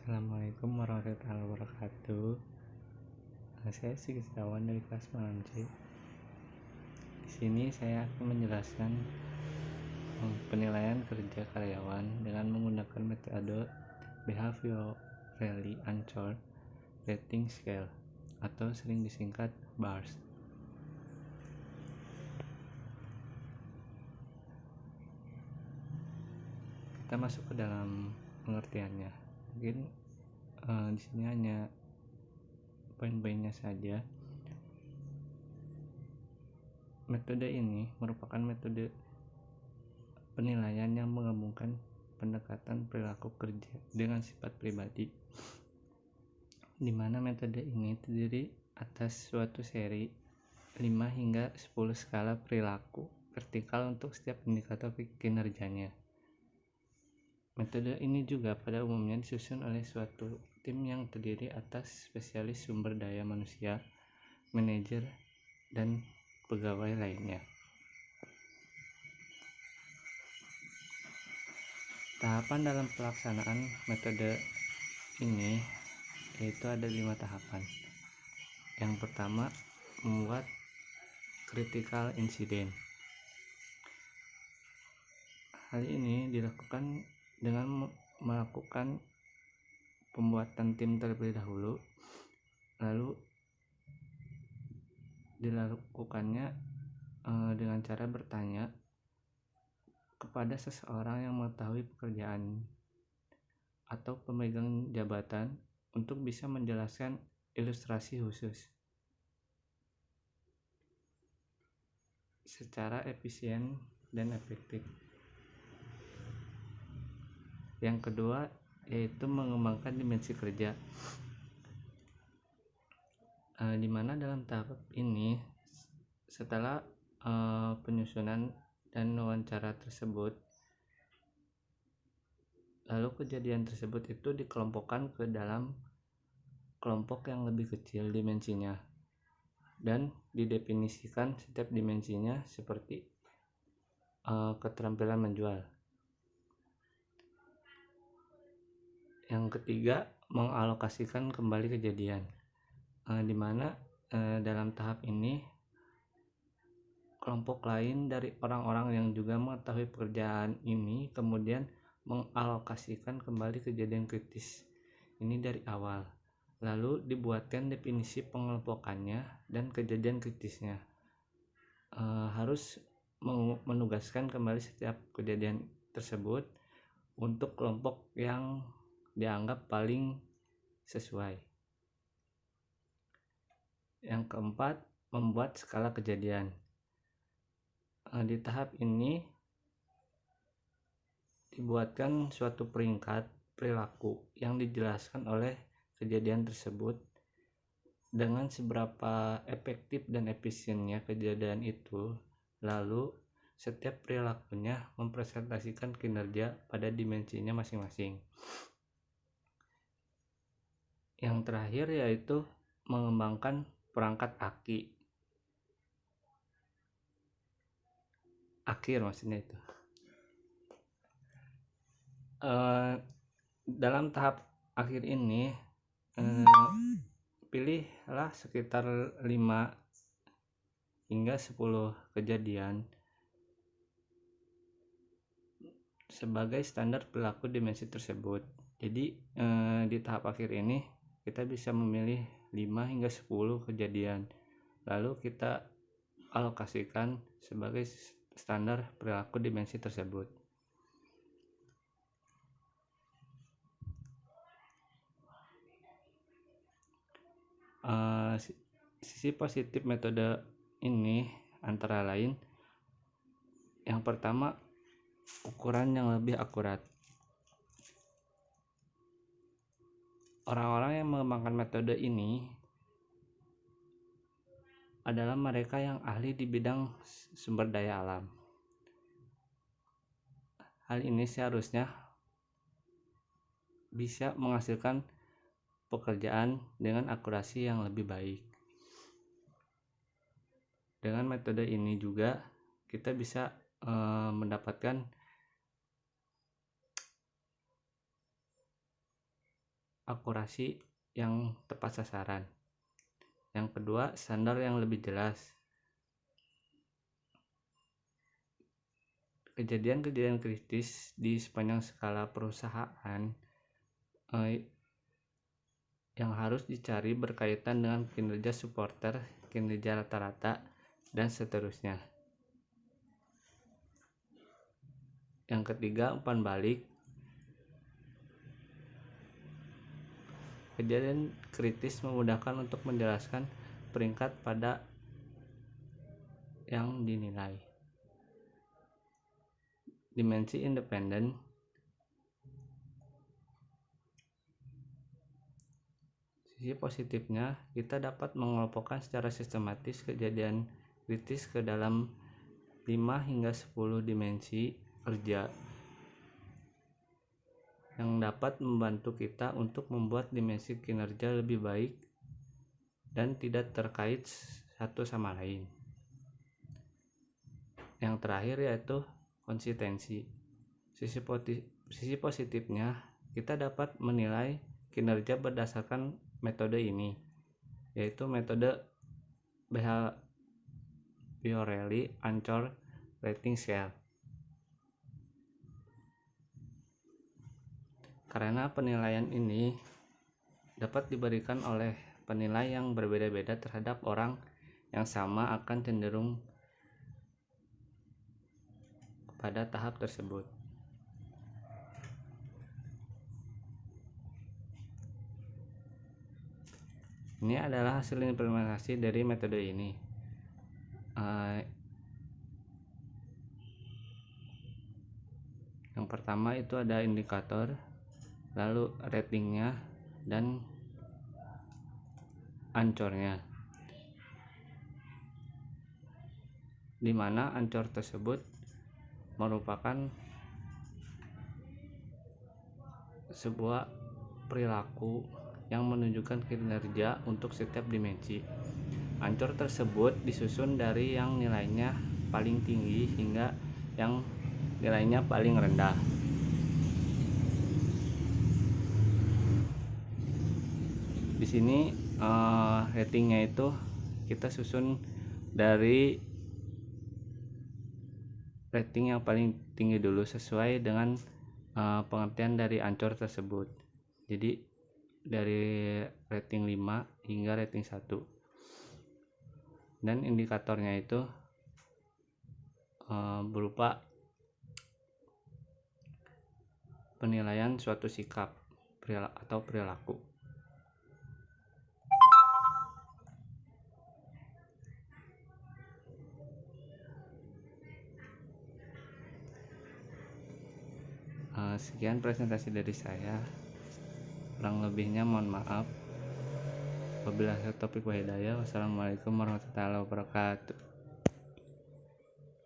Assalamualaikum warahmatullahi wabarakatuh. Saya Sigit Setiawan dari kelas 9 C. Di sini saya akan menjelaskan penilaian kerja karyawan dengan menggunakan metode Behaviorally Anchored Rating Scale atau sering disingkat BARS. Kita masuk ke dalam pengertiannya. Mungkin di sini hanya poin-poinnya saja. Metode ini merupakan metode penilaian yang menggabungkan pendekatan perilaku kerja dengan sifat pribadi, di mana metode ini terdiri atas suatu seri 5 hingga 10 skala perilaku vertikal untuk setiap indikator kinerjanya. Metode ini juga pada umumnya disusun oleh suatu tim yang terdiri atas spesialis sumber daya manusia, manajer, dan pegawai lainnya. Tahapan dalam pelaksanaan metode ini yaitu ada 5 tahapan. Yang pertama, membuat critical incident. Hal ini dilakukan dengan melakukan pembuatan tim terlebih dahulu, lalu dilakukannya dengan cara bertanya kepada seseorang yang mengetahui pekerjaan atau pemegang jabatan untuk bisa menjelaskan ilustrasi khusus secara efisien dan efektif. Yang kedua yaitu mengembangkan dimensi kerja, di mana dalam tahap ini setelah penyusunan dan wawancara tersebut, lalu kejadian tersebut itu dikelompokkan ke dalam kelompok yang lebih kecil dimensinya dan didefinisikan setiap dimensinya seperti keterampilan menjual. Yang ketiga, mengalokasikan kembali kejadian, di mana dalam tahap ini kelompok lain dari orang-orang yang juga mengetahui pekerjaan ini kemudian mengalokasikan kembali kejadian kritis ini dari awal, lalu dibuatkan definisi pengelompokannya dan kejadian kritisnya. Harus menugaskan kembali setiap kejadian tersebut untuk kelompok yang dianggap paling sesuai. Yang keempat, membuat skala kejadian. Di tahap ini dibuatkan suatu peringkat perilaku yang dijelaskan oleh kejadian tersebut dengan seberapa efektif dan efisiennya kejadian itu, lalu setiap perilakunya mempresentasikan kinerja pada dimensinya masing-masing. Yang terakhir yaitu mengembangkan perangkat akhir maksudnya itu. Dalam tahap akhir ini pilihlah sekitar 5 hingga 10 kejadian sebagai standar perilaku dimensi tersebut. Jadi di tahap akhir ini kita bisa memilih 5 hingga 10 kejadian, lalu kita alokasikan sebagai standar perilaku dimensi tersebut. Sisi positif metode ini antara lain, yang pertama, ukuran yang lebih akurat. Orang-orang yang mengembangkan metode ini adalah mereka yang ahli di bidang sumber daya alam. Hal ini seharusnya bisa menghasilkan pekerjaan dengan akurasi yang lebih baik. Dengan metode ini juga kita bisa mendapatkan akurasi yang tepat sasaran. Yang kedua, standar yang lebih jelas. Kejadian-kejadian kritis di sepanjang skala perusahaan yang harus dicari berkaitan dengan kinerja supporter, kinerja rata-rata, dan seterusnya. Yang ketiga, umpan balik. Kejadian kritis memudahkan untuk menjelaskan peringkat pada yang dinilai. Dimensi independen. Sisi positifnya, kita dapat mengelompokkan secara sistematis kejadian kritis ke dalam 5 hingga 10 dimensi kerja yang dapat membantu kita untuk membuat dimensi kinerja lebih baik dan tidak terkait satu sama lain. Yang terakhir yaitu konsistensi. Sisi positifnya, kita dapat menilai kinerja berdasarkan metode ini, yaitu metode Behaviorally Anchor Rating Scale. Karena penilaian ini dapat diberikan oleh penilai yang berbeda-beda terhadap orang yang sama akan cenderung pada tahap tersebut. Ini adalah hasil implementasi dari metode ini. Yang pertama itu ada indikator, lalu ratingnya, dan ancornya, di mana ancor tersebut merupakan sebuah perilaku yang menunjukkan kinerja untuk setiap dimensi. Ancor tersebut disusun dari yang nilainya paling tinggi hingga yang nilainya paling rendah. Di sini ratingnya itu kita susun dari rating yang paling tinggi dulu sesuai dengan pengertian dari ancor tersebut. Jadi dari rating 5 hingga rating 1. Dan indikatornya itu berupa penilaian suatu sikap atau perilaku. Sekian presentasi dari saya. Kurang lebihnya mohon maaf. Wabillahi taufiq wal hidayah. Wassalamualaikum warahmatullahi wabarakatuh.